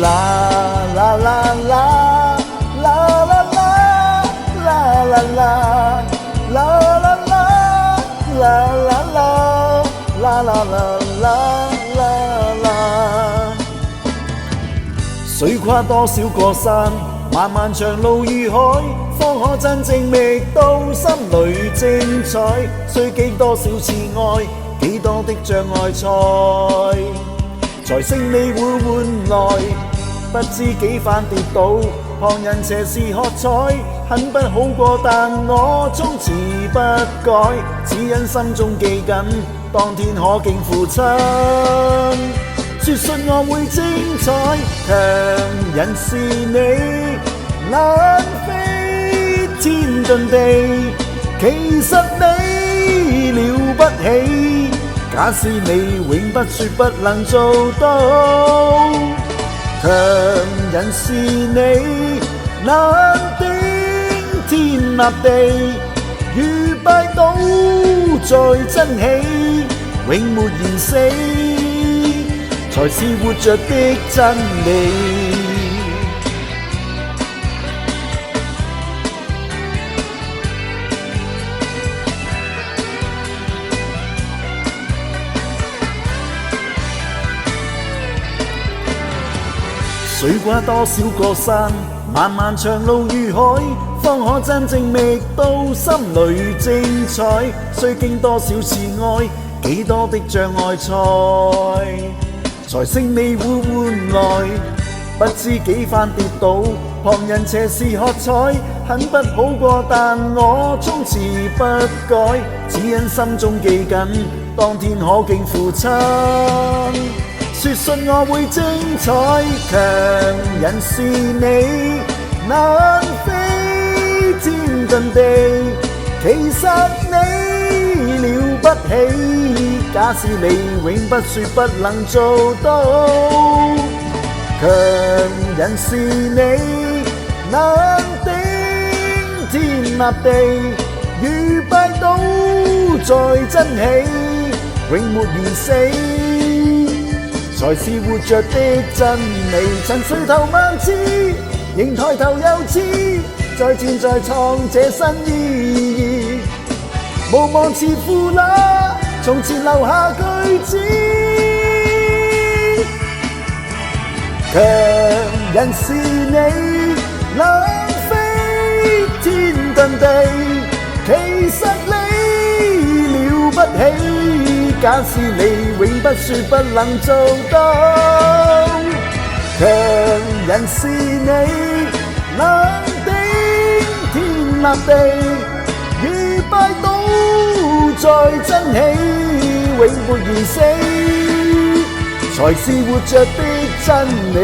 啦啦啦啦啦啦啦啦啦啦啦啦啦啦啦啦啦啦。水跨多少個山，漫漫長路與海，方可真正覓到心裏精彩。需經多少次愛，幾多的障礙賽，才勝利會換來不知幾番跌倒。旁人斜視喝彩，很不好過，但我終持不改，只因心中記緊，當天可敬父親。說信我會精彩，強人是你，難飛天遁地。其實你了不起，假使你永不說不能做到。強人是你，難頂天立地，如拜倒在真氣，永沒言死，才是活着的真理。水跨多少個山，漫漫長路與海，方可真正覓到心裏精彩。需經多少次愛，幾多的障礙賽，才勝利會換來不知幾番跌倒。旁人斜視喝彩，很不好過，但我終持不改，只因心中記緊，當天可敬父親。說信我會精彩，強人是你，難飛天遁地。其實你了不起，假使你永不說不能做到。強人是你，難頂天立地，如拜倒在真氣，永沒言死，才是活着的真理。曾垂頭萬次，仍抬頭又知，再戰再創這新意義。無望似父那從前留下句子，強人是你，難飛天遁地。其實你了不起，假使你永不說不能做到。強人是你，難頂天立地，如拜倒在真氣，永沒言死，才是活着的真理。